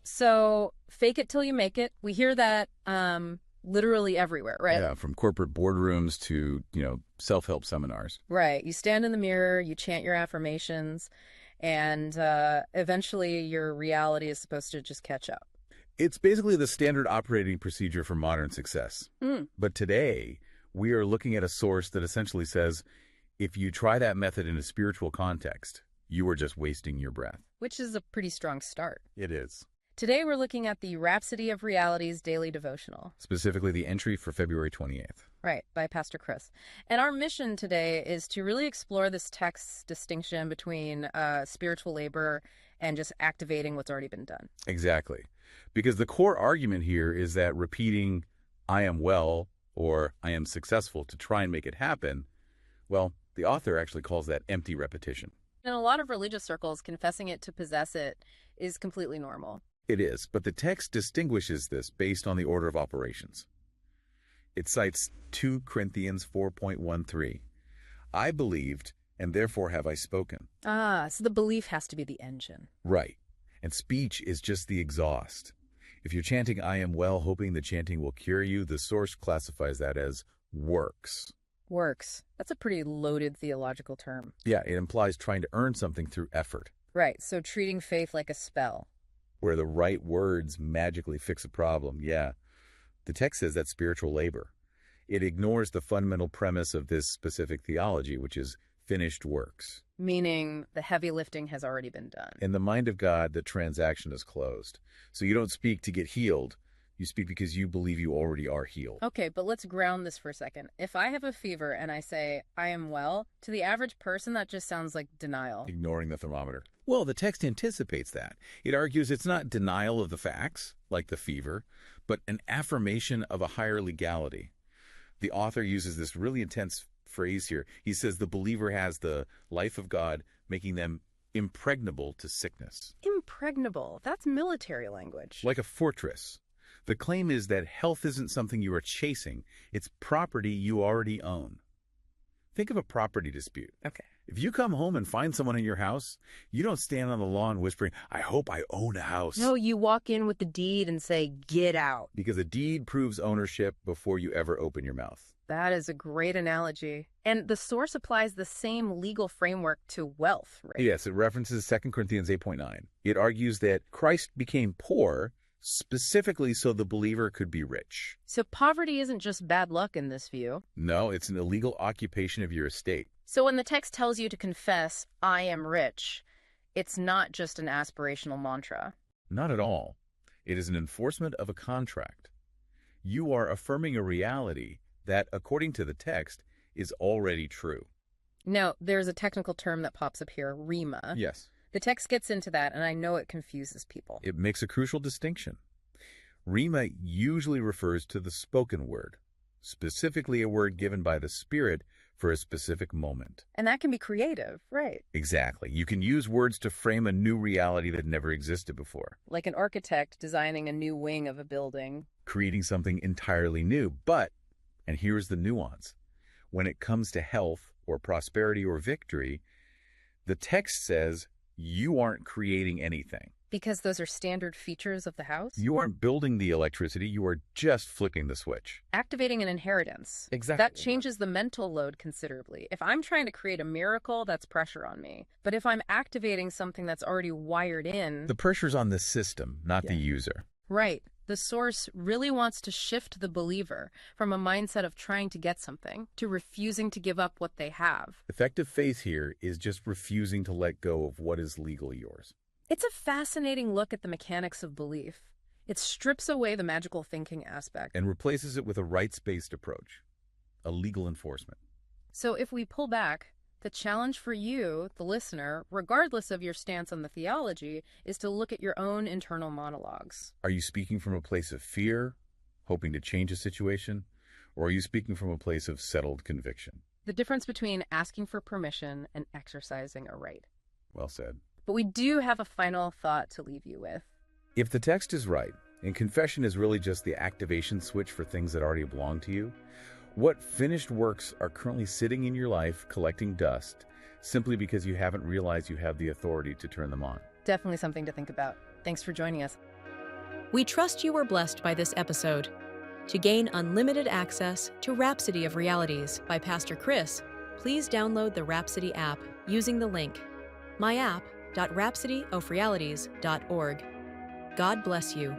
So fake it till you make it. We hear that literally everywhere, right? Yeah, from corporate boardrooms to, self-help seminars. Right. You stand in the mirror, you chant your affirmations, and eventually your reality is supposed to just catch up. It's basically the standard operating procedure for modern success. Mm. But today, we are looking at a source that essentially says, if you try that method in a spiritual context, you are just wasting your breath. Which is a pretty strong start. It is. Today we're looking at the Rhapsody of Reality's daily devotional. Specifically the entry for February 28th. Right, by Pastor Chris. And our mission today is to really explore this text's distinction between spiritual labor and just activating what's already been done. Exactly. Because the core argument here is that repeating, I am well, or I am successful to try and make it happen, well, the author actually calls that empty repetition. In a lot of religious circles, confessing it to possess it is completely normal. It is, but the text distinguishes this based on the order of operations. It cites 2 Corinthians 4.13. I believed, and therefore have I spoken. Ah, so the belief has to be the engine. Right. And speech is just the exhaust. If you're chanting, I am well, hoping the chanting will cure you, the source classifies that as works. Works. That's a pretty loaded theological term. Yeah, it implies trying to earn something through effort. Right, so treating faith like a spell. Where the right words magically fix a problem, yeah. The text says that's spiritual labor. It ignores the fundamental premise of this specific theology, which is finished works. Meaning the heavy lifting has already been done. In the mind of God, the transaction is closed. So you don't speak to get healed. You speak because you believe you already are healed. Okay, but let's ground this for a second. If I have a fever and I say, I am well, to the average person, that just sounds like denial. Ignoring the thermometer. Well, the text anticipates that. It argues it's not denial of the facts, like the fever, but an affirmation of a higher legality. The author uses this really intense phrase here. He says the believer has the life of God, making them impregnable to sickness. Impregnable? That's military language. Like a fortress. The claim is that health isn't something you are chasing. It's property you already own. Think of a property dispute. Okay. If you come home and find someone in your house, you don't stand on the lawn whispering, I hope I own a house. No, you walk in with the deed and say, get out. Because a deed proves ownership before you ever open your mouth. That is a great analogy. And the source applies the same legal framework to wealth, right? Yes, it references 2 Corinthians 8.9. It argues that Christ became poor specifically so the believer could be rich. So poverty isn't just bad luck in this view. No, it's an illegal occupation of your estate. So when the text tells you to confess, I am rich, it's not just an aspirational mantra. Not at all. It is an enforcement of a contract. You are affirming a reality that, according to the text, is already true. Now, there's a technical term that pops up here, rima. Yes. The text gets into that, and I know it confuses people. It makes a crucial distinction. Rima usually refers to the spoken word, specifically a word given by the Spirit for a specific moment. And that can be creative, right? Exactly. You can use words to frame a new reality that never existed before. Like an architect designing a new wing of a building. Creating something entirely new. But, and here's the nuance, when it comes to health or prosperity or victory, the text says you aren't creating anything. Because those are standard features of the house? You aren't building the electricity, you are just flicking the switch. Activating an inheritance. Exactly. That changes the mental load considerably. If I'm trying to create a miracle, that's pressure on me. But if I'm activating something that's already wired in... The pressure's on the system, not the user. Right. The source really wants to shift the believer from a mindset of trying to get something to refusing to give up what they have. Effective faith here is just refusing to let go of what is legally yours. It's a fascinating look at the mechanics of belief. It strips away the magical thinking aspect. And replaces it with a rights-based approach, a legal enforcement. So if we pull back, the challenge for you, the listener, regardless of your stance on the theology, is to look at your own internal monologues. Are you speaking from a place of fear, hoping to change a situation, or are you speaking from a place of settled conviction? The difference between asking for permission and exercising a right. Well said. But we do have a final thought to leave you with. If the text is right, and confession is really just the activation switch for things that already belong to you, what finished works are currently sitting in your life collecting dust simply because you haven't realized you have the authority to turn them on? Definitely something to think about. Thanks for joining us. We trust you were blessed by this episode. To gain unlimited access to Rhapsody of Realities by Pastor Chris, please download the Rhapsody app using the link myapp.rhapsodyofrealities.org. God bless you.